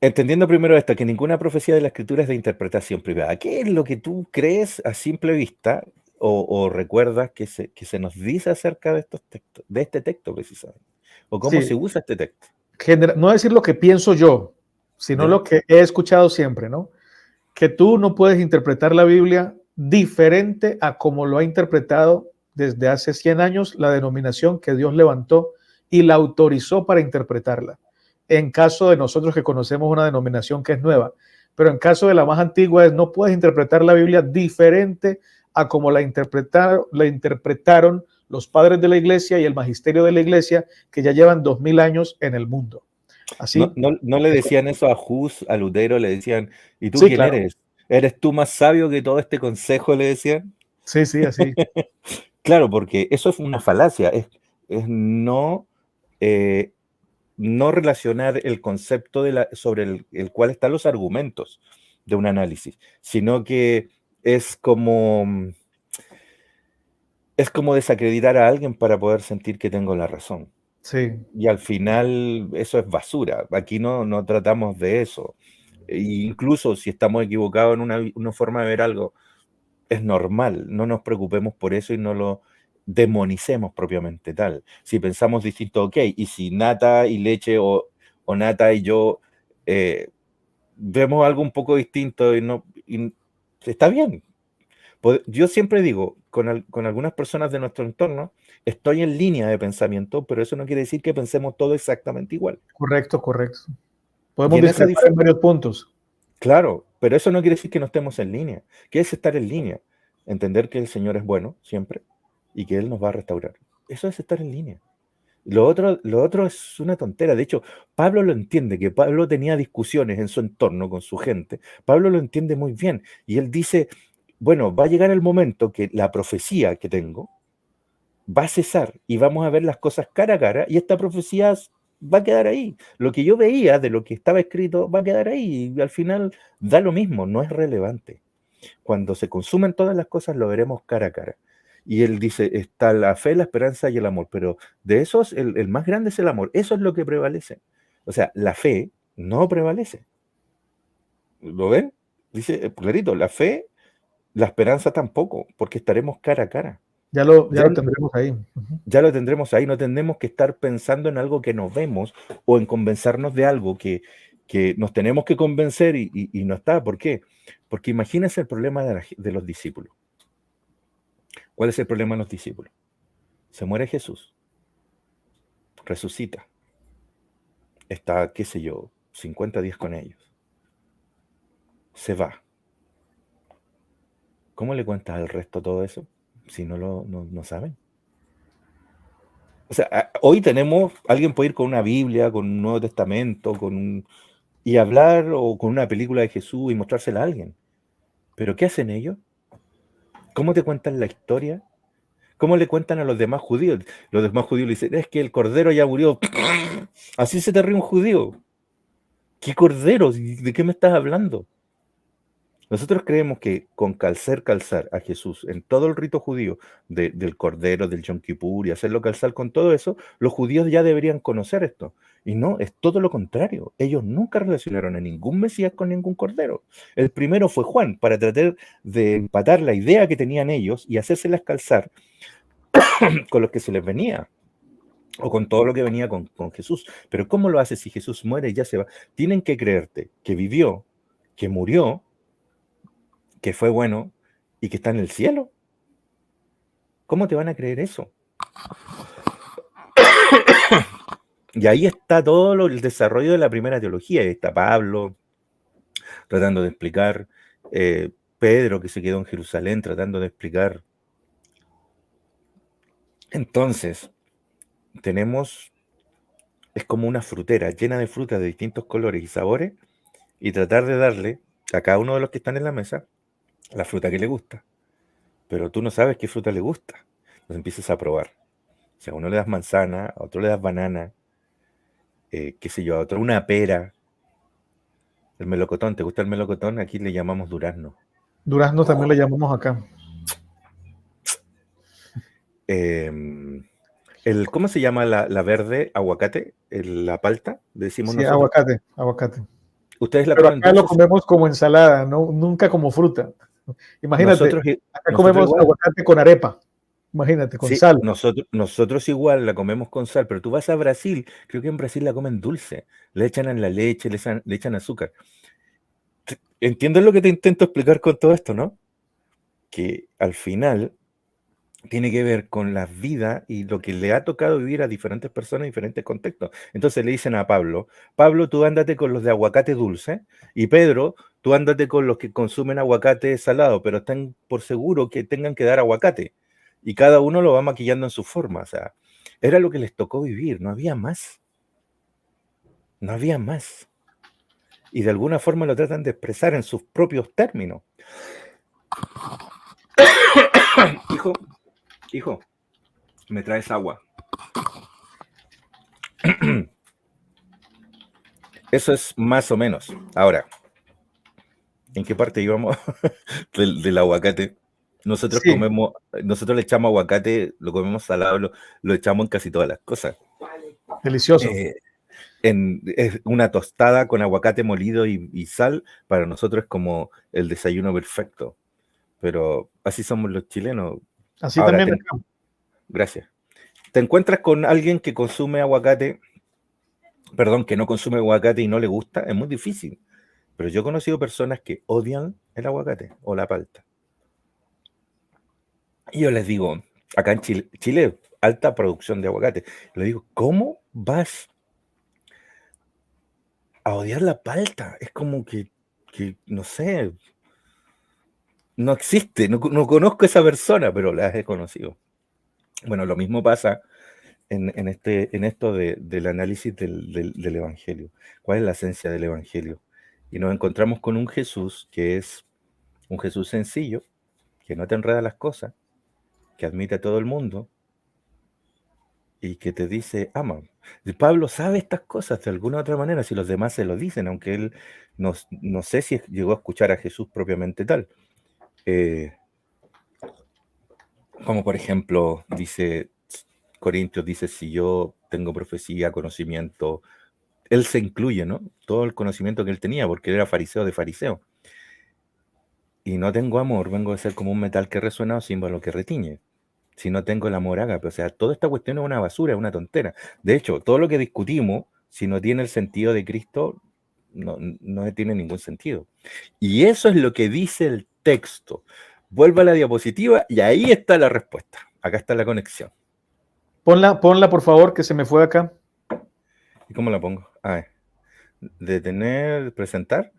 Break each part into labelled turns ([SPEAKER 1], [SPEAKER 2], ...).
[SPEAKER 1] entendiendo primero esto, que ninguna profecía de la Escritura es de interpretación privada. ¿Qué es lo que tú crees a simple vista o recuerdas que se nos dice acerca de estos textos, de este texto precisamente? ¿O cómo se
[SPEAKER 2] Sí,
[SPEAKER 1] usa este texto?
[SPEAKER 2] no decir lo que pienso yo, sino
[SPEAKER 1] ¿Ya?
[SPEAKER 2] lo que he escuchado siempre, ¿no? Que tú no puedes interpretar la Biblia diferente a como lo ha interpretado desde hace 100 años la denominación que Dios levantó y la autorizó para interpretarla. En caso de nosotros que conocemos una denominación que es nueva, pero en caso de la más antigua es no puedes interpretar la Biblia diferente a como la interpretaron los padres de la iglesia y el magisterio de la iglesia que ya llevan 2000 años en el mundo.
[SPEAKER 1] No,
[SPEAKER 2] Así,
[SPEAKER 1] no le decían eso a Hus, a Lutero, le decían, ¿y tú
[SPEAKER 2] sí,
[SPEAKER 1] quién
[SPEAKER 2] claro,
[SPEAKER 1] eres? ¿Eres tú más sabio que todo este consejo? Le decían.
[SPEAKER 2] sí, sí, así.
[SPEAKER 1] Claro, porque eso es una falacia, es no, eh, no relacionar el concepto sobre el cual están los argumentos de un análisis, sino que es como, es como desacreditar a alguien para poder sentir que tengo la razón.
[SPEAKER 2] Sí,
[SPEAKER 1] Y al final eso es basura. Aquí no tratamos de eso. E incluso si estamos equivocados en una forma de ver algo, es normal. No nos preocupemos por eso y no lo demonicemos propiamente tal. Si pensamos distinto, ok. Y si Nata y Leche o Nata y yo eh, vemos algo un poco distinto y está bien. Yo siempre digo, con algunas personas de nuestro entorno, estoy en línea de pensamiento, pero eso no quiere decir que pensemos todo exactamente igual.
[SPEAKER 2] correcto, correcto.
[SPEAKER 1] Y
[SPEAKER 2] Podemos
[SPEAKER 1] en esa
[SPEAKER 2] discrepar en varios puntos.
[SPEAKER 1] claro, pero eso no quiere decir que no estemos en línea. ¿Qué es estar en línea? Entender que el Señor es bueno siempre y que Él nos va a restaurar. Eso es estar en línea. Lo otro es una tontera. De hecho, Pablo lo entiende, que Pablo tenía discusiones en su entorno con su gente. Pablo lo entiende muy bien. Y él dice, bueno, va a llegar el momento que la profecía que tengo va a cesar y vamos a ver las cosas cara a cara y esta profecía va a quedar ahí. Lo que yo veía de lo que estaba escrito va a quedar ahí y al final da lo mismo, no es relevante. Cuando se consumen todas las cosas lo veremos cara a cara. Y él dice, está la fe, la esperanza y el amor, pero de esos el más grande es el amor, eso es lo que prevalece. O sea, la fe no prevalece. ¿Lo ven? Dice clarito, la fe, la esperanza tampoco, porque estaremos cara a cara.
[SPEAKER 2] Ya
[SPEAKER 1] Ya,
[SPEAKER 2] lo tendremos ahí. Ujú.
[SPEAKER 1] ya lo tendremos ahí, no tendremos que estar pensando en algo que nos vemos o en convencernos de algo que nos tenemos que convencer y no está. ¿Por qué? Porque imagínense el problema de los discípulos. ¿Cuál es el problema de los discípulos? Se muere Jesús, resucita, está, qué sé yo, 50 días con ellos, se va. ¿Cómo le cuentas al resto todo eso si no saben? O sea, hoy tenemos, alguien puede ir con una Biblia, con un Nuevo Testamento, y hablar o con una película de Jesús y mostrársela a alguien. Pero ¿qué hacen ellos? ¿Cómo te cuentan la historia? ¿Cómo le cuentan a los demás judíos? Los demás judíos le dicen, es que el cordero ya murió. Así se te ríe un judío. ¿Qué cordero? ¿De qué me estás hablando? Nosotros creemos que con calzar a Jesús en todo el rito judío del Cordero, del Yom Kippur y hacerlo calzar con todo eso, los judíos ya deberían conocer esto. Y no, es todo lo contrario. Ellos nunca relacionaron a ningún Mesías con ningún Cordero. El primero fue Juan, para tratar de empatar la idea que tenían ellos y hacérselas calzar con lo que se les venía o con todo lo que venía con Jesús. Pero ¿cómo lo hace si Jesús muere y ya se va? Tienen que creerte que vivió, que murió, que fue bueno y que está en el cielo. ¿Cómo te van a creer eso? Y ahí está todo el desarrollo de la primera teología. Ahí está Pablo tratando de explicar, eh, Pedro que se quedó en Jerusalén tratando de explicar. Entonces, tenemos, es como una frutera llena de frutas de distintos colores y sabores y tratar de darle a cada uno de los que están en la mesa la fruta que le gusta. Pero tú no sabes qué fruta le gusta. Entonces empiezas a probar. O sea, a uno le das manzana, a otro le das banana, qué sé yo, a otro una pera. El melocotón, ¿te gusta el melocotón? Aquí le llamamos durazno.
[SPEAKER 2] Durazno también le llamamos acá.
[SPEAKER 1] Em, ¿Cómo se llama la verde? Aguacate, la palta, decimos
[SPEAKER 2] Sí,
[SPEAKER 1] nosotros.
[SPEAKER 2] aguacate, aguacate.
[SPEAKER 1] ¿Ustedes la
[SPEAKER 2] Pero
[SPEAKER 1] comen
[SPEAKER 2] acá lo
[SPEAKER 1] dulce?
[SPEAKER 2] comemos como ensalada, no, nunca como fruta. Imagínate,
[SPEAKER 1] Nosotros,
[SPEAKER 2] acá
[SPEAKER 1] nosotros
[SPEAKER 2] comemos
[SPEAKER 1] igual.
[SPEAKER 2] aguacate con arepa, imagínate, con
[SPEAKER 1] Sí,
[SPEAKER 2] sal.
[SPEAKER 1] nosotros igual la comemos con sal, pero tú vas a Brasil, creo que en Brasil la comen dulce. Le echan en la leche, le echan azúcar. ¿Entiendes lo que te intento explicar con todo esto, no? Que al final tiene que ver con la vida y lo que le ha tocado vivir a diferentes personas en diferentes contextos. Entonces le dicen a Pablo, Pablo, tú ándate con los de aguacate dulce, y Pedro, tú ándate con los que consumen aguacate salado, pero están por seguro que tengan que dar aguacate. Y cada uno lo va maquillando en su forma. O sea, era lo que les tocó vivir, no había más. No había más. Y de alguna forma lo tratan de expresar en sus propios términos. Hijo, hijo, me traes agua. Eso es más o menos. Ahora, ¿en qué parte íbamos del aguacate? Nosotros
[SPEAKER 2] Sí,
[SPEAKER 1] comemos, nosotros le echamos aguacate, lo comemos salado, lo echamos en casi todas las cosas.
[SPEAKER 2] delicioso.
[SPEAKER 1] Eh, es una tostada con aguacate molido y sal, para nosotros es como el desayuno perfecto. Pero así somos los chilenos.
[SPEAKER 2] Así
[SPEAKER 1] Ahora,
[SPEAKER 2] también acá.
[SPEAKER 1] gracias. Te encuentras con alguien que consume aguacate, perdón, que no consume aguacate y no le gusta, es muy difícil. Pero yo he conocido personas que odian el aguacate o la palta. Y yo les digo, acá en Chile, alta producción de aguacate. Les digo, ¿cómo vas a odiar la palta? Es como que no sé, no existe, no conozco a esa persona, pero la he conocido. Bueno, lo mismo pasa en esto del análisis del Evangelio. ¿Cuál es la esencia del Evangelio? Y nos encontramos con un Jesús que es un Jesús sencillo, que no te enreda las cosas, que admite a todo el mundo y que te dice, ama. Y Pablo sabe estas cosas de alguna u otra manera, si los demás se lo dicen, aunque él no sé si llegó a escuchar a Jesús propiamente tal. Eh, Como por ejemplo, dice Corintios, dice, si yo tengo profecía, conocimiento, él se incluye, ¿no? Todo el conocimiento que él tenía, porque él era fariseo de fariseo. Y no tengo amor, vengo a ser como un metal que resuena o símbolo que retiñe. Si no tengo el amor, ágape. O sea, toda esta cuestión es una basura, es una tontera. De hecho, todo lo que discutimos, si no tiene el sentido de Cristo, no tiene ningún sentido. Y eso es lo que dice el texto. Vuelvo a la diapositiva y ahí está la respuesta. Acá está la conexión.
[SPEAKER 2] Ponla por favor, que se me fue acá.
[SPEAKER 1] ¿Y cómo la pongo? Detener, presentar,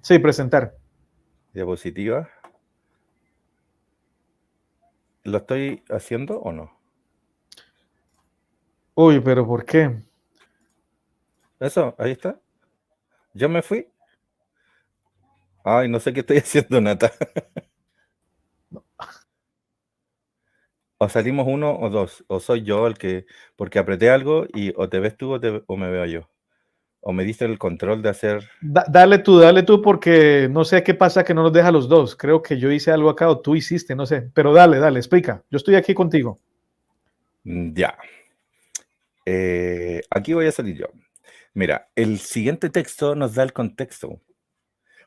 [SPEAKER 2] Sí, presentar.
[SPEAKER 1] diapositiva. ¿Lo estoy haciendo o no?
[SPEAKER 2] Uy, pero ¿por qué?
[SPEAKER 1] Eso, ahí está. Yo me fui. Ay, no sé qué estoy haciendo, Nata. O salimos uno o dos. O soy yo el que. Porque apreté algo y o te ves tú o me veo yo. O me diste el control de hacer.
[SPEAKER 2] Dale tú, porque no sé qué pasa que no nos deja los dos. Creo que yo hice algo acá o tú hiciste, no sé. Pero dale, explica. Yo estoy aquí contigo.
[SPEAKER 1] Ya. Aquí voy a salir yo. Mira, el siguiente texto nos da el contexto.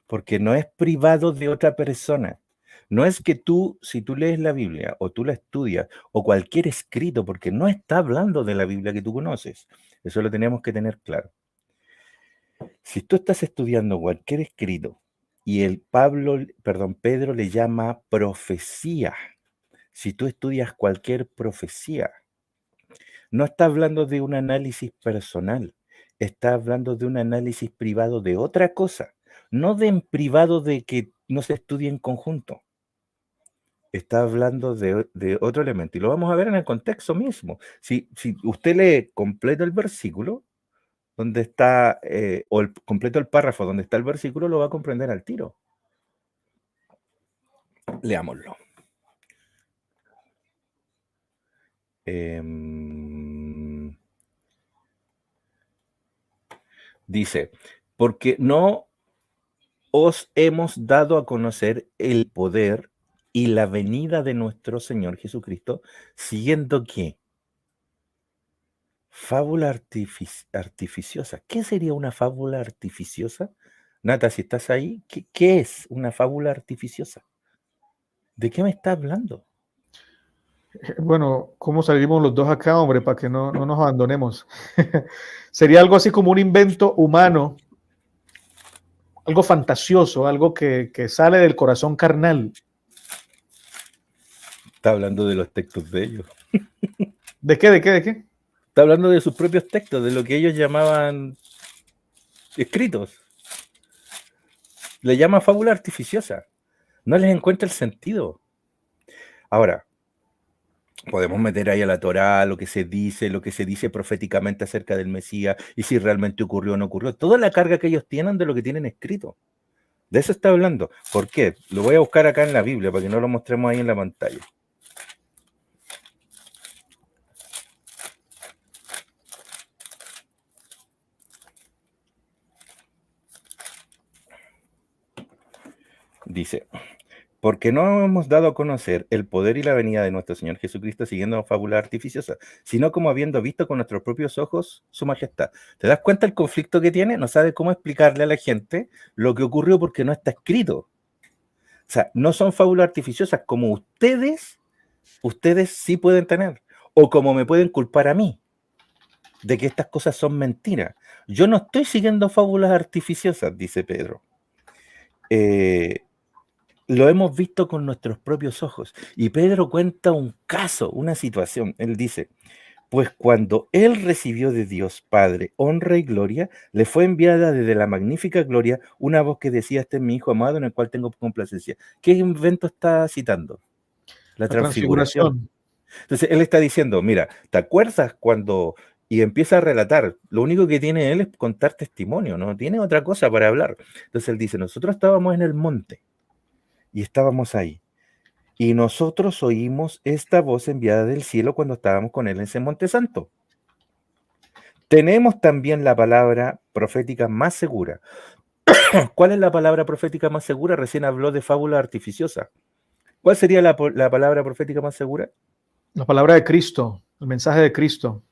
[SPEAKER 1] Porque no es privado de otra persona. No es que tú, si tú lees la Biblia o tú la estudias o cualquier escrito, porque no está hablando de la Biblia que tú conoces. Eso lo tenemos que tener claro. Si tú estás estudiando cualquier escrito y Pedro le llama profecía, si tú estudias cualquier profecía, no está hablando de un análisis personal, está hablando de un análisis privado de otra cosa, no de en privado de que no se estudie en conjunto. Está hablando de otro elemento y lo vamos a ver en el contexto mismo. Si usted lee completo el versículo, donde está, completo el párrafo donde está el versículo, lo va a comprender al tiro. Leámoslo. Dice, porque no os hemos dado a conocer el poder y la venida de nuestro Señor Jesucristo, siguiendo ¿qué? Fábula artificiosa. ¿Qué sería una fábula artificiosa? Nata, si estás ahí, ¿qué es una fábula artificiosa? ¿De qué me estás hablando?
[SPEAKER 2] Bueno, ¿cómo salimos los dos acá, hombre, para que no nos abandonemos? Sería algo así como un invento humano, algo fantasioso, algo que sale del corazón carnal.
[SPEAKER 1] Está hablando de los textos de ellos.
[SPEAKER 2] ¿De qué, de qué, de qué?
[SPEAKER 1] Está hablando de sus propios textos, de lo que ellos llamaban escritos. Le llama fábula artificiosa. No les encuentra el sentido. Ahora, podemos meter ahí a la Torá lo que se dice proféticamente acerca del Mesías, y si realmente ocurrió o no ocurrió. Toda la carga que ellos tienen de lo que tienen escrito. De eso está hablando. ¿Por qué? Lo voy a buscar acá en la Biblia para que no lo mostremos ahí en la pantalla. Dice, porque no hemos dado a conocer el poder y la venida de nuestro Señor Jesucristo siguiendo fábulas artificiosas, sino como habiendo visto con nuestros propios ojos su majestad. ¿Te das cuenta el conflicto que tiene? No sabe cómo explicarle a la gente lo que ocurrió porque no está escrito. O sea, no son fábulas artificiosas como ustedes sí pueden tener, o como me pueden culpar a mí de que estas cosas son mentiras. Yo no estoy siguiendo fábulas artificiosas, dice Pedro. Lo hemos visto con nuestros propios ojos. Y Pedro cuenta un caso, una situación. Él dice, pues cuando él recibió de Dios Padre honra y gloria, le fue enviada desde la magnífica gloria una voz que decía, este es mi Hijo amado en el cual tengo complacencia. ¿Qué evento está citando? La
[SPEAKER 2] La
[SPEAKER 1] transfiguración.
[SPEAKER 2] transfiguración.
[SPEAKER 1] Entonces él está diciendo, mira, ¿te acuerdas cuando... Y empieza a relatar, lo único que tiene él es contar testimonio, no tiene otra cosa para hablar. Entonces él dice, nosotros estábamos en el monte y estábamos ahí. Y nosotros oímos esta voz enviada del cielo cuando estábamos con él en ese monte santo. Tenemos también la palabra profética más segura. ¿Cuál es la palabra profética más segura? Recién habló de fábula artificiosa. ¿Cuál sería la palabra profética más segura?
[SPEAKER 2] La palabra de Cristo, el mensaje de Cristo.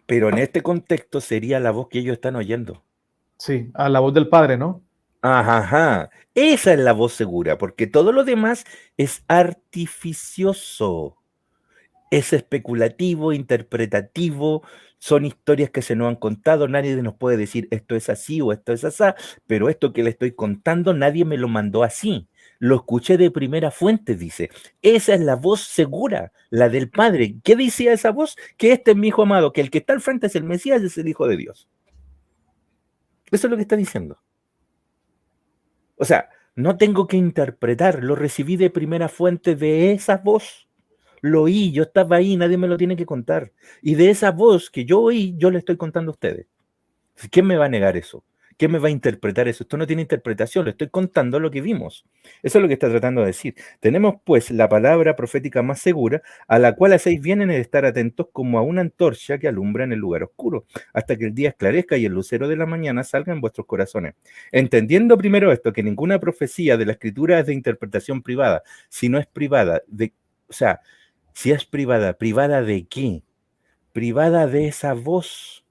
[SPEAKER 1] Pero en este contexto sería la voz que ellos están oyendo.
[SPEAKER 2] Sí, a la voz del Padre, ¿no?
[SPEAKER 1] Ajá, ajá. Esa es la voz segura, porque todo lo demás es artificioso. Es especulativo, interpretativo, son historias que se nos han contado, nadie nos puede decir esto es así o esto es así, pero esto que le estoy contando nadie me lo mandó así. Lo escuché de primera fuente, dice. Esa es la voz segura, la del Padre. ¿Qué decía esa voz? Que este es mi Hijo amado, que el que está al frente es el Mesías, es el Hijo de Dios. Eso es lo que está diciendo. O sea, no tengo que interpretar, lo recibí de primera fuente de esa voz. Lo oí, yo estaba ahí, nadie me lo tiene que contar. Y de esa voz que yo oí, yo le estoy contando a ustedes. ¿Quién me va a negar eso? ¿Quién me va a interpretar eso? Esto no tiene interpretación, le estoy contando lo que vimos. Eso es lo que está tratando de decir. Tenemos pues la palabra profética más segura, a la cual hacéis bien en el estar atentos como a una antorcha que alumbra en el lugar oscuro, hasta que el día esclarezca y el lucero de la mañana salga en vuestros corazones. Entendiendo primero esto, que ninguna profecía de la Escritura es de interpretación privada, si no es privada, o sea, si es privada, ¿privada de qué? Privada de esa voz.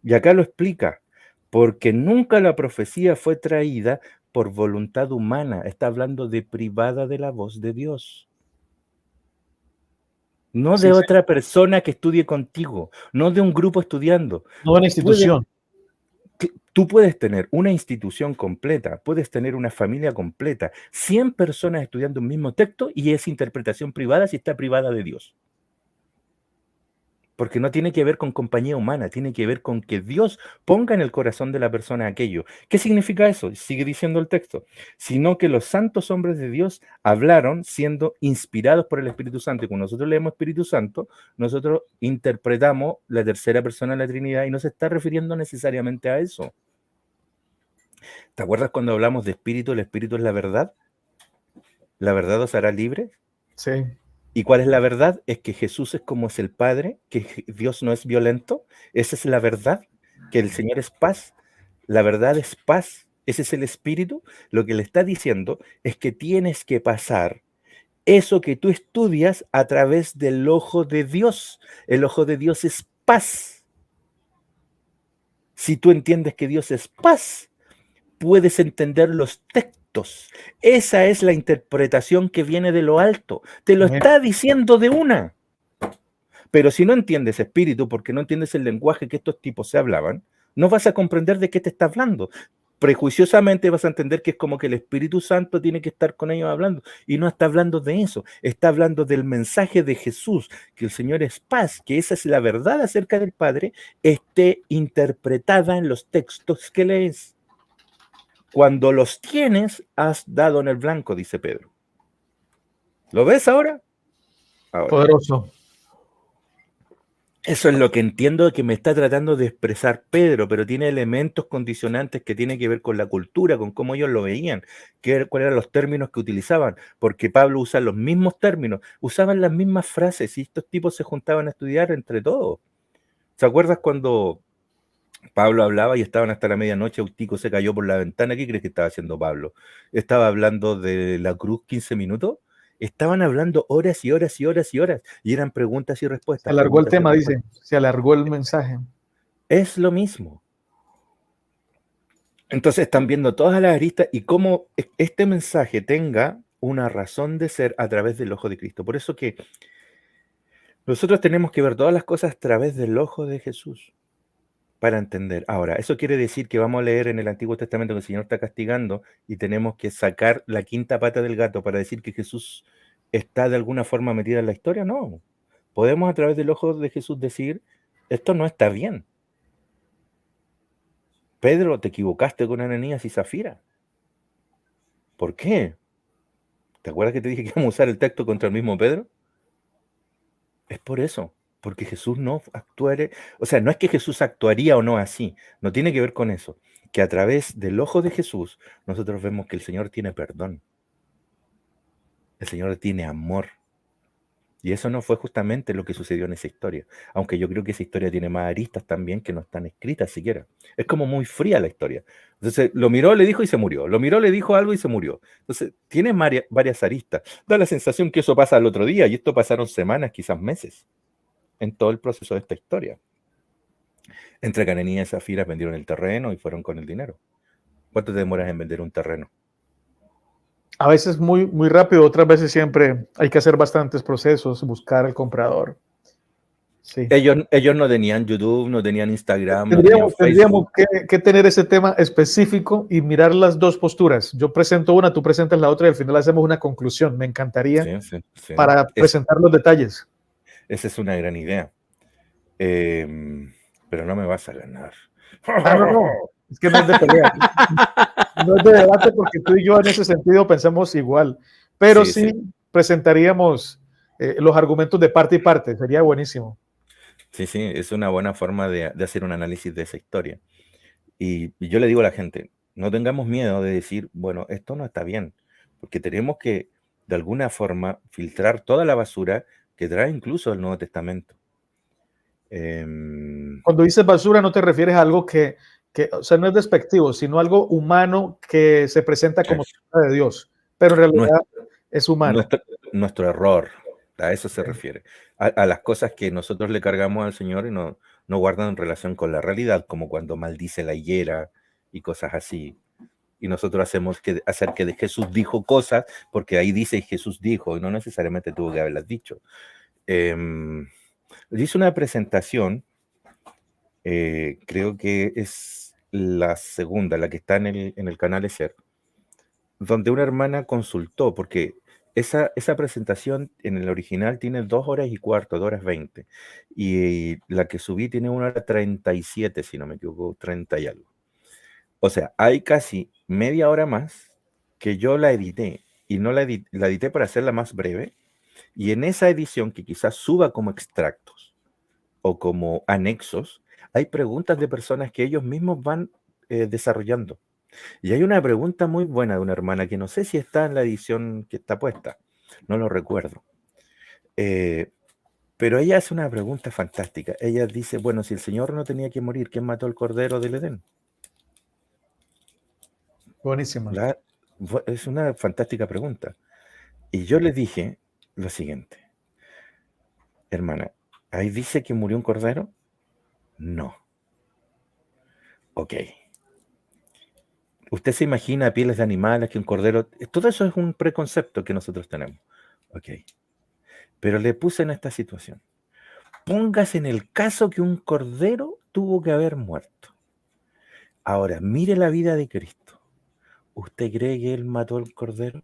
[SPEAKER 1] Y acá lo explica, porque nunca la profecía fue traída por voluntad humana. Está hablando de privada de la voz de Dios. No de
[SPEAKER 2] Sí,
[SPEAKER 1] otra persona que estudie contigo, no de un grupo estudiando.
[SPEAKER 2] no una institución.
[SPEAKER 1] Tú puedes tener una institución completa, puedes tener una familia completa, 100 personas estudiando un mismo texto y es interpretación privada si está privada de Dios. Porque no tiene que ver con compañía humana, tiene que ver con que Dios ponga en el corazón de la persona aquello. ¿Qué significa eso? Sigue diciendo el texto. Sino que los santos hombres de Dios hablaron siendo inspirados por el Espíritu Santo. Y cuando nosotros leemos Espíritu Santo, nosotros interpretamos la tercera persona de la Trinidad y no se está refiriendo necesariamente a eso. ¿Te acuerdas cuando hablamos de Espíritu? El Espíritu es la verdad. ¿La verdad os hará libres?
[SPEAKER 2] Sí.
[SPEAKER 1] ¿Y cuál es la verdad? Es que Jesús es como es el Padre, que Dios no es violento. Esa es la verdad, que el Señor es paz. La verdad es paz. Ese es el Espíritu. Lo que le está diciendo es que tienes que pasar eso que tú estudias a través del ojo de Dios. El ojo de Dios es paz. Si tú entiendes que Dios es paz, puedes entender los textos. Esa es la interpretación que viene de lo alto. Te lo
[SPEAKER 2] Amén.
[SPEAKER 1] está diciendo de una. Pero si no entiendes espíritu, porque no entiendes el lenguaje que estos tipos se hablaban, no vas a comprender de qué te está hablando. Prejuiciosamente vas a entender que es como que el Espíritu Santo tiene que estar con ellos hablando. Y no está hablando de eso. Está hablando del mensaje de Jesús, que el Señor es paz, que esa es la verdad acerca del Padre, esté interpretada en los textos que lees. Cuando los tienes, has dado en el blanco, dice Pedro. ¿Lo ves ahora? Ahora.
[SPEAKER 2] Poderoso.
[SPEAKER 1] Eso es lo que entiendo que me está tratando de expresar Pedro, pero tiene elementos condicionantes que tienen que ver con la cultura, con cómo ellos lo veían, cuáles eran los términos que utilizaban, porque Pablo usa los mismos términos, usaban las mismas frases y estos tipos se juntaban a estudiar entre todos. ¿Se acuerdas cuando Pablo hablaba y estaban hasta la medianoche, un tico se cayó por la ventana? ¿Qué crees que estaba haciendo Pablo? ¿Estaba hablando de la cruz 15 minutos? Estaban hablando horas y horas y horas y horas, y eran preguntas y
[SPEAKER 2] Se
[SPEAKER 1] respuestas,
[SPEAKER 2] alargó el
[SPEAKER 1] preguntas y
[SPEAKER 2] tema,
[SPEAKER 1] respuestas.
[SPEAKER 2] dice. Se alargó el mensaje.
[SPEAKER 1] Es lo mismo. Entonces están viendo todas las aristas y cómo este mensaje tenga una razón de ser a través del ojo de Cristo. Por eso que nosotros tenemos que ver todas las cosas a través del ojo de Jesús para entender. Ahora, eso quiere decir que vamos a leer en el Antiguo Testamento que el Señor está castigando y tenemos que sacar la quinta pata del gato para decir que Jesús está de alguna forma metida en la historia. No. Podemos a través del ojo de Jesús decir, esto no está bien. Pedro, te equivocaste con Ananías y Zafira. ¿Por qué? ¿Te acuerdas que te dije que íbamos a usar el texto contra el mismo Pedro? Es por eso, porque Jesús no actuaría, o sea, no es que Jesús actuaría o no así, no tiene que ver con eso, que a través del ojo de Jesús nosotros vemos que el Señor tiene perdón, el Señor tiene amor, y eso no fue justamente lo que sucedió en esa historia, aunque yo creo que esa historia tiene más aristas también que no están escritas siquiera. Es como muy fría la historia. Entonces, lo miró, le dijo y se murió. Lo miró, le dijo algo y se murió. Entonces, tiene varias aristas. Da la sensación que eso pasa al otro día, y esto pasaron semanas, quizás meses, en todo el proceso de esta historia. Entre Cananía y Zafira vendieron el terreno y fueron con el dinero. ¿Cuánto te demoras en vender un terreno?
[SPEAKER 2] A veces muy, muy rápido, otras veces siempre hay que hacer bastantes procesos, buscar al comprador. Sí.
[SPEAKER 1] Ellos no tenían YouTube, no tenían Instagram, no tenían
[SPEAKER 2] Tendríamos
[SPEAKER 1] Facebook.
[SPEAKER 2] que tener ese tema específico y mirar las dos posturas. Yo presento una, tú presentas la otra y al final hacemos una conclusión. Me encantaría
[SPEAKER 1] Sí, sí, sí.
[SPEAKER 2] para presentar los detalles.
[SPEAKER 1] Esa es una gran idea. Pero no me vas a ganar.
[SPEAKER 2] Ah, no, no. Es que no es de pelea. No es de debate porque tú y yo en ese sentido pensamos igual. Pero
[SPEAKER 1] Sí,
[SPEAKER 2] sí,
[SPEAKER 1] sí.
[SPEAKER 2] presentaríamos los argumentos de parte y parte. Sería buenísimo.
[SPEAKER 1] Sí, sí, es una buena forma de hacer un análisis de esa historia. Y yo le digo a la gente, no tengamos miedo de decir, bueno, esto no está bien, porque tenemos que, de alguna forma, filtrar toda la basura que trae incluso el Nuevo Testamento.
[SPEAKER 2] Cuando dices basura no te refieres a algo o sea, no es despectivo, sino algo humano que se presenta como de Dios, pero en realidad es humano.
[SPEAKER 1] Nuestro error, a eso se refiere. A las cosas que nosotros le cargamos al Señor y no guardan en relación con la realidad, como cuando maldice la higuera y cosas así. Y nosotros hacemos hacer que Jesús dijo cosas, porque ahí dice Jesús dijo, y no necesariamente tuvo que haberlas dicho. Hice una presentación, creo que es la segunda, la que está en el canal ESER, donde una hermana consultó, porque esa presentación en el original tiene 2 horas y cuarto, 2 horas 20, y la que subí tiene 1 hora 37, si no me equivoco, 30 y algo. O sea, hay casi media hora más que yo la edité, y no la edité para hacerla más breve, y en esa edición que quizás suba como extractos o como anexos, hay preguntas de personas que ellos mismos van desarrollando. Y hay una pregunta muy buena de una hermana que no sé si está en la edición que está puesta, no lo recuerdo. Pero ella hace una pregunta fantástica. Ella dice, bueno, si el Señor no tenía que morir, ¿quién mató al Cordero del Edén?
[SPEAKER 2] Buenísima.
[SPEAKER 1] Es una fantástica pregunta. Y yo le dije lo siguiente, hermana, ¿ahí dice que murió un cordero? No. Ok. Usted se imagina pieles de animales, que un cordero, todo eso es un preconcepto que nosotros tenemos. Ok, pero le puse en esta situación. Póngase en el caso que un cordero tuvo que haber muerto. Ahora, mire la vida de Cristo. ¿Usted cree que él mató al cordero?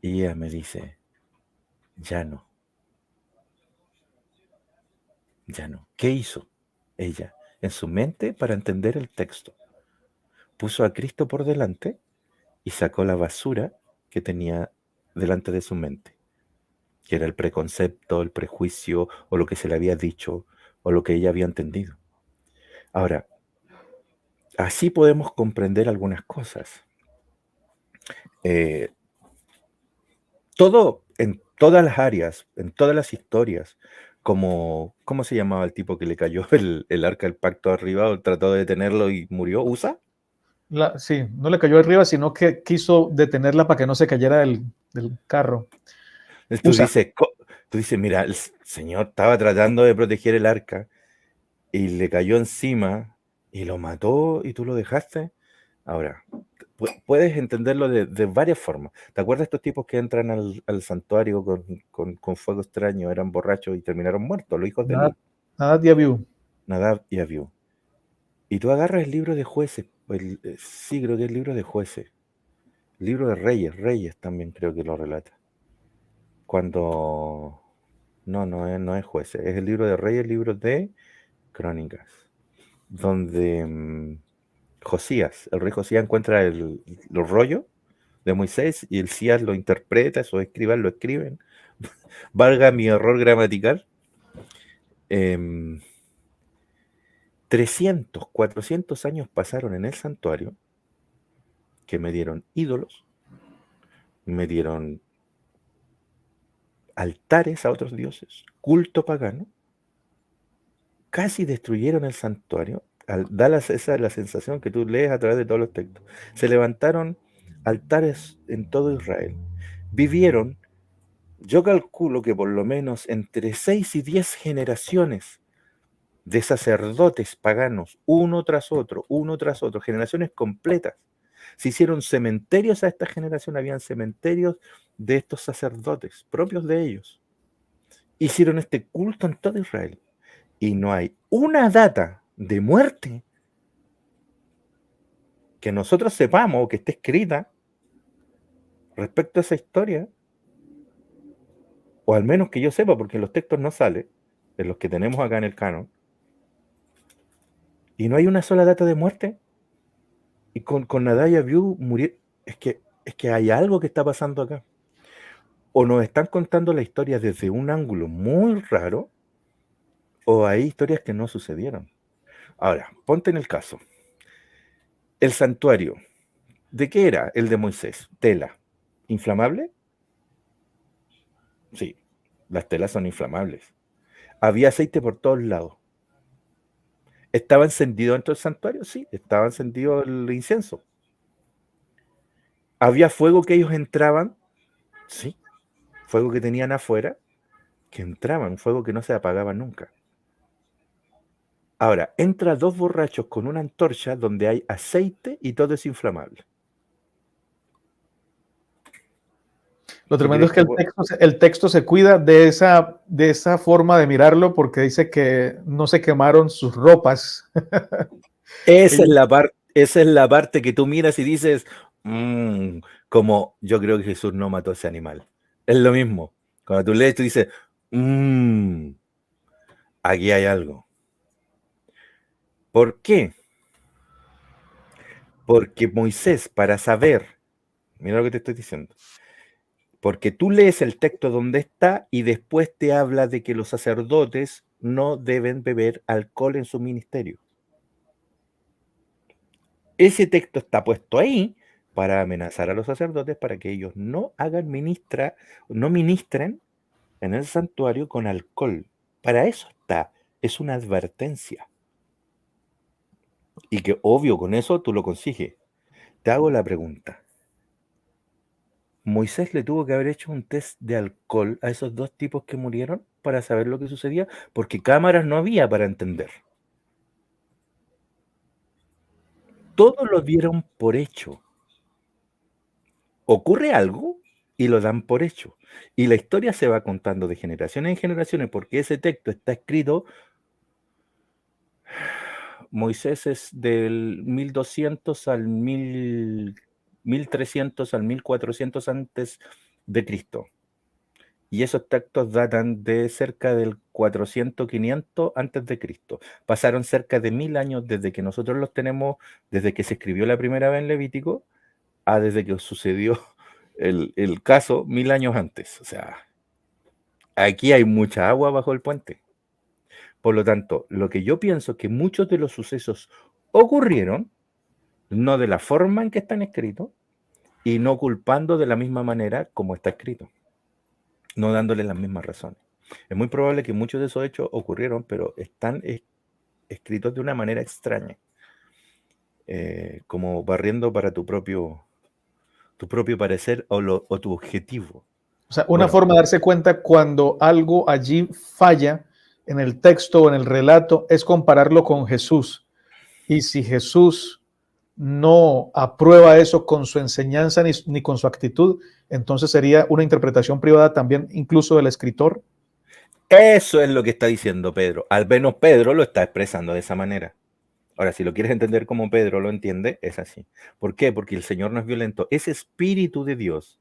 [SPEAKER 1] Y ella me dice, ya no, ya no. ¿Qué hizo ella en su mente para entender el texto? Puso a Cristo por delante y sacó la basura que tenía delante de su mente, que era el preconcepto, el prejuicio, o lo que se le había dicho, o lo que ella había entendido. Ahora, así podemos comprender algunas cosas. Eh, todo, en todas las áreas, en todas las historias, como, ¿cómo se llamaba el tipo que le cayó el arca del pacto arriba o trató de detenerlo y murió? ¿Usa?
[SPEAKER 2] Sí, no le cayó arriba, sino que quiso detenerla para que no se cayera del carro.
[SPEAKER 1] Tú
[SPEAKER 2] Usa.
[SPEAKER 1] dices, tú dices, mira, el Señor estaba tratando de proteger el arca y le cayó encima y lo mató y tú lo dejaste. Ahora, puedes entenderlo de varias formas. ¿Te acuerdas de estos tipos que entran al santuario con fuego extraño, eran borrachos y terminaron muertos, los hijos de
[SPEAKER 2] Nada,
[SPEAKER 1] Eli,
[SPEAKER 2] nada de Abiú.
[SPEAKER 1] Nadab y Abiú? Y tú agarras el libro de jueces, sí, creo que es el libro de jueces, el libro de Reyes también creo que lo relata. Cuando, no es jueces, es el libro de Reyes, el libro de Crónicas, donde Josías, el rey Josías encuentra los rollos de Moisés y el CIAS lo interpreta, esos escribas lo escriben. Valga mi error gramatical. 300, 400 años pasaron en el santuario que me dieron ídolos, me dieron altares a otros dioses, culto pagano, casi destruyeron el santuario. Esa es la sensación que tú lees a través de todos los textos. Se levantaron altares en todo Israel. Vivieron, yo calculo que por lo menos entre 6 y 10 generaciones de sacerdotes paganos, uno tras otro, generaciones completas. Se hicieron cementerios a esta generación, habían cementerios de estos sacerdotes, propios de ellos. Hicieron este culto en todo Israel. Y no hay una data de muerte que nosotros sepamos o que esté escrita respecto a esa historia, o al menos que yo sepa, porque en los textos no sale, en los que tenemos acá en el canon, y no hay una sola data de muerte. Y con Nadab y Abiú murió. Es que hay algo que está pasando acá. O nos están contando la historia desde un ángulo muy raro, o hay historias que no sucedieron. Ahora, ponte en el caso. El santuario, ¿de qué era el de Moisés? Tela. ¿Inflamable? Sí, las telas son inflamables. Había aceite por todos lados. ¿Estaba encendido dentro del santuario? Sí, estaba encendido el incienso. ¿Había fuego que ellos entraban? Sí, fuego que tenían afuera, que entraban, fuego que no se apagaba nunca. Ahora, entra dos borrachos con una antorcha donde hay aceite y todo es inflamable.
[SPEAKER 2] Lo
[SPEAKER 1] ¿Tú
[SPEAKER 2] tremendo
[SPEAKER 1] crees
[SPEAKER 2] es que
[SPEAKER 1] que
[SPEAKER 2] el texto se cuida de esa forma de mirarlo porque dice que no se quemaron sus ropas.
[SPEAKER 1] esa es
[SPEAKER 2] Ellos-
[SPEAKER 1] la parte, esa es la parte que tú miras y dices, como yo creo que Jesús no mató a ese animal? Es lo mismo. Cuando tú lees, tú dices, aquí hay algo. ¿Por qué? Porque Moisés, para saber, mira lo que te estoy diciendo, porque tú lees el texto donde está y después te habla de que los sacerdotes no deben beber alcohol en su ministerio. Ese texto está puesto ahí para amenazar a los sacerdotes para que ellos no no ministren en el santuario con alcohol. Para eso está, es una advertencia. Y que obvio con eso tú lo consigues. Te hago la pregunta. Moisés le tuvo que haber hecho un test de alcohol a esos dos tipos que murieron para saber lo que sucedía, porque cámaras no había para entender. Todo lo dieron por hecho. Ocurre algo y lo dan por hecho. Y la historia se va contando de generaciones en generaciones porque ese texto está escrito. Moisés es del 1200 al 1300 al 1400 antes de Cristo. Y esos textos datan de cerca del 400, 500 antes de Cristo. Pasaron cerca de 1000 años desde que nosotros los tenemos, desde que se escribió la primera vez en Levítico, a desde que sucedió el caso 1000 años antes. O sea, aquí hay mucha agua bajo el puente. Por lo tanto, lo que yo pienso es que muchos de los sucesos ocurrieron, no de la forma en que están escritos, y no culpando de la misma manera como está escrito, no dándole las mismas razones. Es muy probable que muchos de esos hechos ocurrieron, pero están escritos de una manera extraña, como barriendo para tu propio parecer o tu objetivo.
[SPEAKER 2] O sea, una forma de darse cuenta cuando algo allí falla en el texto o en el relato es compararlo con Jesús. Y si Jesús no aprueba eso con su enseñanza ni con su actitud, entonces sería una interpretación privada también incluso del escritor.
[SPEAKER 1] Eso es lo que está diciendo Pedro. Al menos Pedro lo está expresando de esa manera. Ahora, si lo quieres entender como Pedro lo entiende, es así. ¿Por qué? Porque el Señor no es violento. Ese Espíritu de Dios,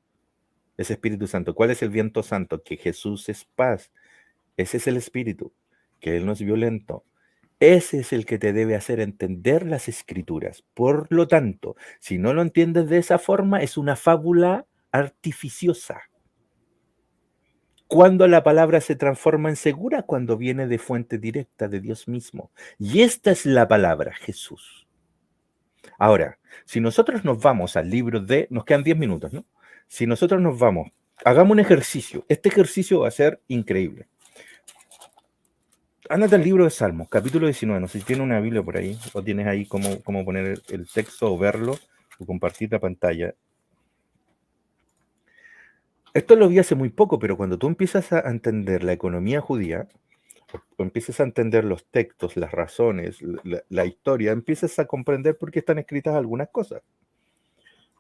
[SPEAKER 1] ese Espíritu Santo. ¿Cuál es el viento santo? Que Jesús es paz. Ese es el Espíritu, que Él no es violento. Ese es el que te debe hacer entender las Escrituras. Por lo tanto, si no lo entiendes de esa forma, es una fábula artificiosa. Cuando la palabra se transforma en segura, cuando viene de fuente directa de Dios mismo. Y esta es la palabra, Jesús. Ahora, si nosotros nos vamos al libro de, nos quedan 10 minutos, ¿no? Si nosotros nos vamos, hagamos un ejercicio. Este ejercicio va a ser increíble. Ándate al libro de Salmos, capítulo 19. No sé si tienes una Biblia por ahí, o tienes ahí cómo poner el texto, o verlo, o compartir la pantalla. Esto lo vi hace muy poco, pero cuando tú empiezas a entender la economía judía, o empiezas a entender los textos, las razones, la historia, empiezas a comprender por qué están escritas algunas cosas.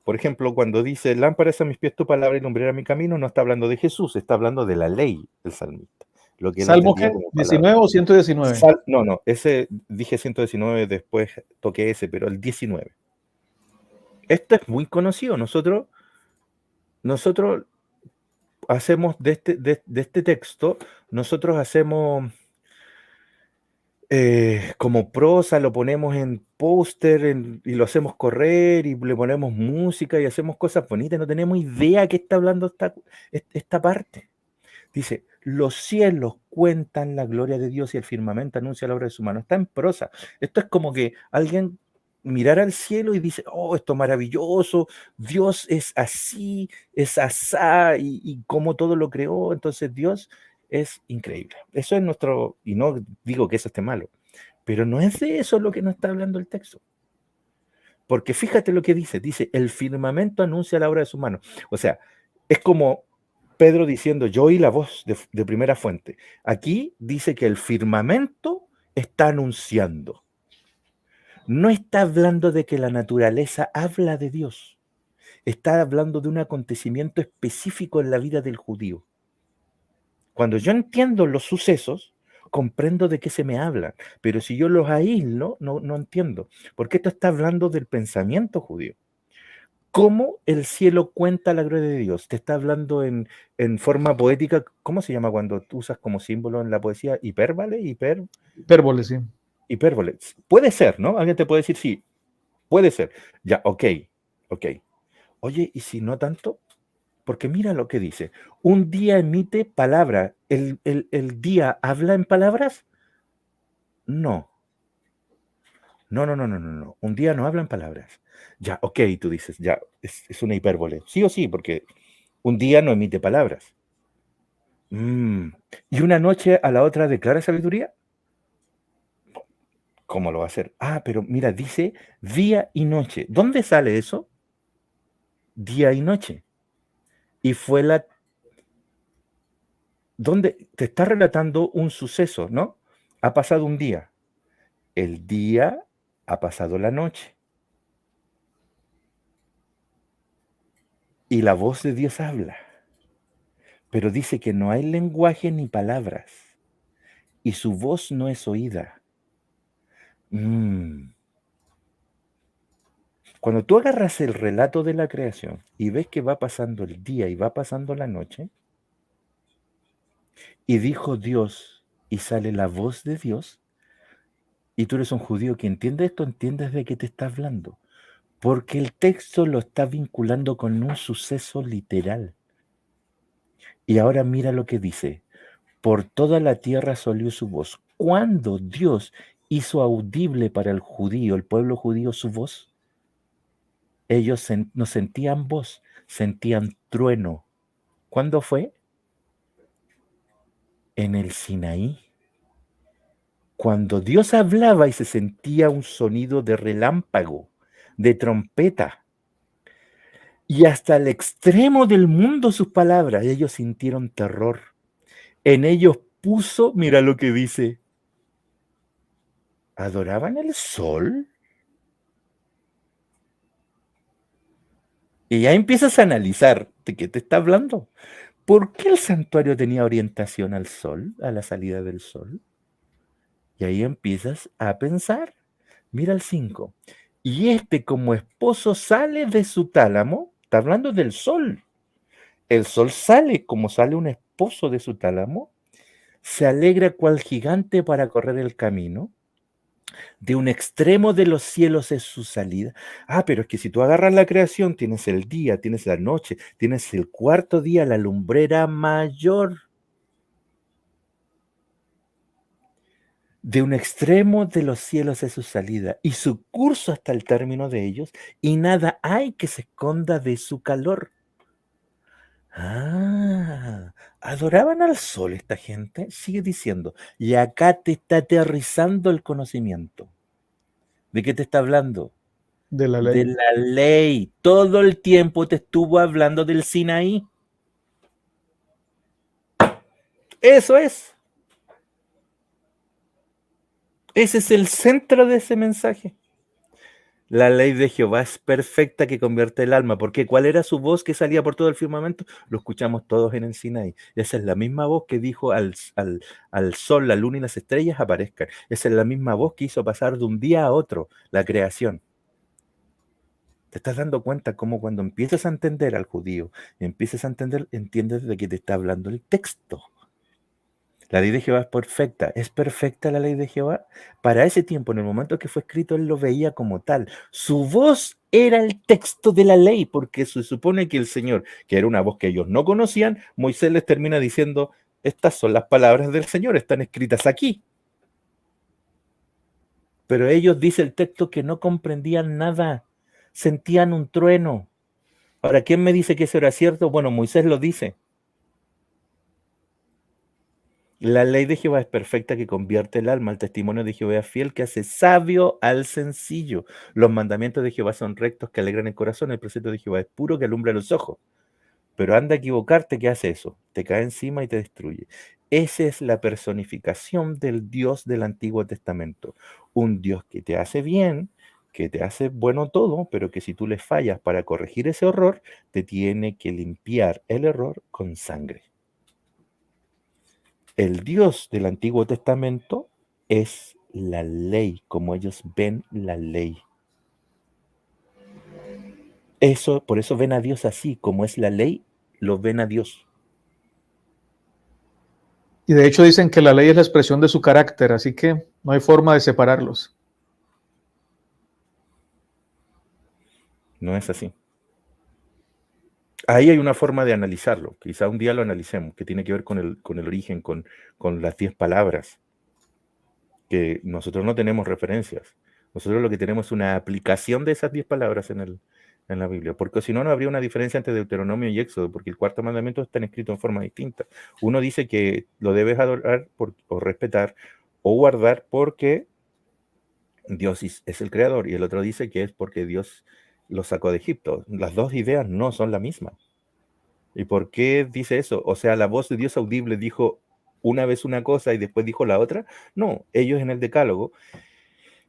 [SPEAKER 1] Por ejemplo, cuando dice, lámpara es a mis pies tu palabra y lumbrera mi camino, no está hablando de Jesús, está hablando de la ley del salmista. Lo que él
[SPEAKER 2] ¿Salmo
[SPEAKER 1] entendía
[SPEAKER 2] qué?
[SPEAKER 1] como palabra.
[SPEAKER 2] ¿19 o 119?
[SPEAKER 1] No, ese dije 119, después toqué ese, pero el 19. Esto es muy conocido. Nosotros hacemos de este texto, nosotros hacemos como prosa, lo ponemos en póster y lo hacemos correr y le ponemos música y hacemos cosas bonitas. No tenemos idea qué está hablando esta parte. Dice, los cielos cuentan la gloria de Dios y el firmamento anuncia la obra de su mano. Está en prosa. Esto es como que alguien mirara al cielo y dice, oh, esto es maravilloso, Dios es así, es asá, y cómo todo lo creó. Entonces Dios es increíble. Eso es nuestro, y no digo que eso esté malo, pero no es de eso lo que nos está hablando el texto. Porque fíjate lo que dice, el firmamento anuncia la obra de su mano. O sea, es como Pedro diciendo, yo oí la voz de primera fuente. Aquí dice que el firmamento está anunciando. No está hablando de que la naturaleza habla de Dios. Está hablando de un acontecimiento específico en la vida del judío. Cuando yo entiendo los sucesos, comprendo de qué se me habla. Pero si yo los aíslo, no entiendo. Porque esto está hablando del pensamiento judío. ¿Cómo el cielo cuenta la gloria de Dios? Te está hablando en forma poética. ¿Cómo se llama cuando tú usas como símbolo en la poesía? ¿Hipérbole?
[SPEAKER 2] Hipérbole, sí.
[SPEAKER 1] Hipérbole. Puede ser, ¿no? Alguien te puede decir, sí, puede ser. Ya, ok. Oye, ¿y si no tanto? Porque mira lo que dice. Un día emite palabra. ¿El día habla en palabras? No. No. Un día no habla en palabras. Ya, ok, tú dices, ya, es una hipérbole. Sí o sí, porque un día no emite palabras. ¿Y una noche a la otra declara sabiduría? ¿Cómo lo va a hacer? Ah, pero mira, dice día y noche. ¿Dónde sale eso? Día y noche. Y fue ¿Dónde? Te está relatando un suceso, ¿no? Ha pasado un día. El día ha pasado la noche. y la voz de Dios habla, pero dice que no hay lenguaje ni palabras, y su voz no es oída. Cuando tú agarras el relato de la creación y ves que va pasando el día y va pasando la noche, y dijo Dios, y sale la voz de Dios, y tú eres un judío que entiende esto, entiendes de qué te está hablando, porque el texto lo está vinculando con un suceso literal. Y ahora mira lo que dice: por toda la tierra salió su voz. ¿Cuándo Dios hizo audible para el judío, el pueblo judío, su voz? Ellos no sentían voz, sentían trueno. ¿Cuándo fue? En el Sinaí. Cuando Dios hablaba y se sentía un sonido de relámpago, de trompeta, y hasta el extremo del mundo sus palabras, ellos sintieron terror. En ellos puso, mira lo que dice, ¿adoraban el sol? Y ya empiezas a analizar de qué te está hablando. ¿Por qué el santuario tenía orientación al sol, a la salida del sol? Y ahí empiezas a pensar. Mira el 5. Y como esposo sale de su tálamo, está hablando del sol. El sol sale como sale un esposo de su tálamo, se alegra cual gigante para correr el camino. De un extremo de los cielos es su salida. Pero es que si tú agarras la creación, tienes el día, tienes la noche, tienes el cuarto día, la lumbrera mayor. De un extremo de los cielos es su salida, y su curso hasta el término de ellos, y nada hay que se esconda de su calor. Adoraban al sol esta gente, sigue diciendo, y acá te está aterrizando el conocimiento. ¿De qué te está hablando?
[SPEAKER 2] De la
[SPEAKER 1] De
[SPEAKER 2] ley.
[SPEAKER 1] la ley. Todo el tiempo te estuvo hablando del Sinaí. Eso es. Ese es el centro de ese mensaje. La ley de Jehová es perfecta que convierte el alma. Porque ¿cuál era su voz que salía por todo el firmamento? Lo escuchamos todos en el Sinaí. Esa es la misma voz que dijo al sol, la luna y las estrellas aparezcan. Esa es la misma voz que hizo pasar de un día a otro la creación. ¿Te estás dando cuenta cómo cuando empiezas a entender al judío, empiezas a entender, entiendes de qué te está hablando el texto? La ley de Jehová es perfecta la ley de Jehová. Para ese tiempo, en el momento que fue escrito, él lo veía como tal. Su voz era el texto de la ley, porque se supone que el Señor, que era una voz que ellos no conocían, Moisés les termina diciendo, estas son las palabras del Señor, están escritas aquí. Pero ellos, dice el texto, que no comprendían nada, sentían un trueno. Ahora, ¿quién me dice que eso era cierto? Bueno, Moisés lo dice. La ley de Jehová es perfecta que convierte el alma, el testimonio de Jehová es fiel que hace sabio al sencillo. Los mandamientos de Jehová son rectos que alegran el corazón, el precepto de Jehová es puro que alumbra los ojos. Pero anda a equivocarte, ¿qué hace eso? Te cae encima y te destruye. Esa es la personificación del Dios del Antiguo Testamento. Un Dios que te hace bien, que te hace bueno todo, pero que si tú le fallas para corregir ese error, te tiene que limpiar el error con sangre. El Dios del Antiguo Testamento es la ley, como ellos ven la ley. Por eso ven a Dios así, como es la ley, lo ven a Dios.
[SPEAKER 2] Y de hecho dicen que la ley es la expresión de su carácter, así que no hay forma de separarlos.
[SPEAKER 1] No es así. Ahí hay una forma de analizarlo, quizá un día lo analicemos, que tiene que ver con el origen, con las 10 palabras, que nosotros no tenemos referencias. Nosotros lo que tenemos es una aplicación de esas 10 palabras en la Biblia, porque si no, no habría una diferencia entre Deuteronomio y Éxodo, porque el cuarto mandamiento está escrito en forma distinta. Uno dice que lo debes adorar o respetar o guardar porque Dios es el creador, y el otro dice que es porque Dios lo sacó de Egipto. Las dos ideas no son la misma. ¿Y por qué dice eso? O sea, la voz de Dios audible dijo una vez una cosa y después dijo la otra. No, ellos en el Decálogo,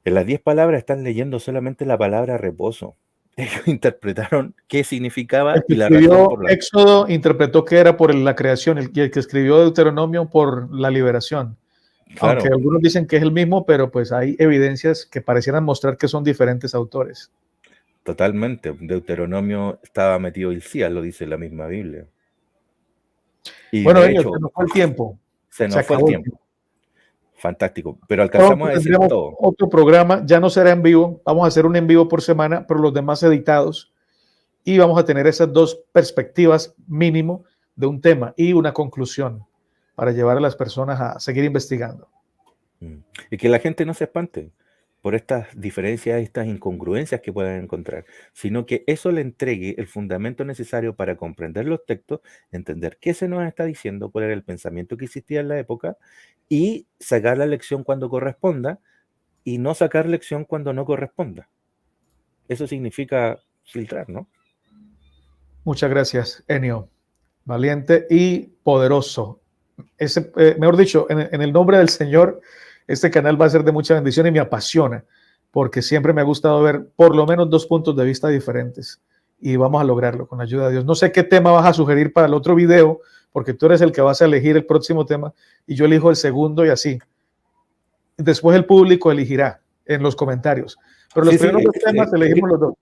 [SPEAKER 1] en las 10 palabras están leyendo solamente la palabra reposo. ellos interpretaron qué significaba
[SPEAKER 2] El que
[SPEAKER 1] y la razón
[SPEAKER 2] escribió
[SPEAKER 1] por la...
[SPEAKER 2] Éxodo interpretó que era por la creación, y el que escribió Deuteronomio por la liberación. Aunque
[SPEAKER 1] Claro,
[SPEAKER 2] algunos dicen que es el mismo, pero pues hay evidencias que parecieran mostrar que son diferentes autores.
[SPEAKER 1] totalmente. Deuteronomio estaba metido Hilcías, lo dice la misma Biblia. Y
[SPEAKER 2] Bueno,
[SPEAKER 1] de
[SPEAKER 2] Elliot,
[SPEAKER 1] hecho,
[SPEAKER 2] se nos fue el tiempo.
[SPEAKER 1] se
[SPEAKER 2] Se
[SPEAKER 1] nos fue el
[SPEAKER 2] acabó el
[SPEAKER 1] tiempo.
[SPEAKER 2] tiempo.
[SPEAKER 1] Fantástico. Pero alcanzamos
[SPEAKER 2] Pronto
[SPEAKER 1] a decir
[SPEAKER 2] tendremos
[SPEAKER 1] todo.
[SPEAKER 2] otro programa, ya no será en vivo, vamos a hacer un en vivo por semana, pero los demás editados, y vamos a tener esas dos perspectivas mínimo de un tema y una conclusión para llevar a las personas a seguir investigando.
[SPEAKER 1] Y que la gente no se espante por estas diferencias, estas incongruencias que puedan encontrar, sino que eso le entregue el fundamento necesario para comprender los textos, entender qué se nos está diciendo, cuál era el pensamiento que existía en la época y sacar la lección cuando corresponda y no sacar lección cuando no corresponda. Eso significa filtrar, ¿no?
[SPEAKER 2] Muchas gracias, Enio. Valiente y poderoso. Mejor dicho, en el nombre del Señor, este canal va a ser de mucha bendición y me apasiona, porque siempre me ha gustado ver por lo menos dos puntos de vista diferentes y vamos a lograrlo con la ayuda de Dios. No sé qué tema vas a sugerir para el otro video, porque tú eres el que vas a elegir el próximo tema y yo elijo el segundo y así. Después el público elegirá en los comentarios. Pero los primeros dos temas elegimos los dos.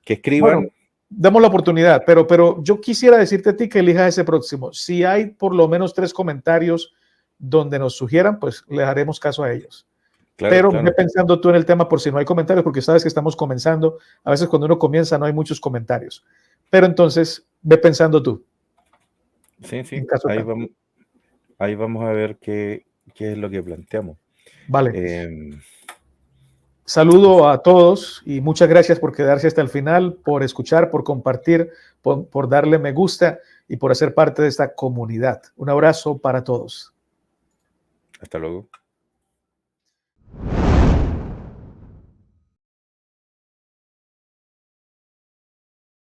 [SPEAKER 1] Que escriban.
[SPEAKER 2] Bueno, demos la oportunidad, pero yo quisiera decirte a ti que elijas ese próximo. Si hay por lo menos 3 comentarios donde nos sugieran, pues le haremos caso a ellos. Claro, pero claro. Ve pensando tú en el tema por si no hay comentarios, porque sabes que estamos comenzando. A veces cuando uno comienza no hay muchos comentarios. Pero entonces ve pensando tú.
[SPEAKER 1] Sí. Ahí vamos a ver qué es lo que planteamos.
[SPEAKER 2] Vale. Saludo a todos y muchas gracias por quedarse hasta el final, por escuchar, por compartir, por darle me gusta y por hacer parte de esta comunidad. Un abrazo para todos.
[SPEAKER 1] Hasta luego.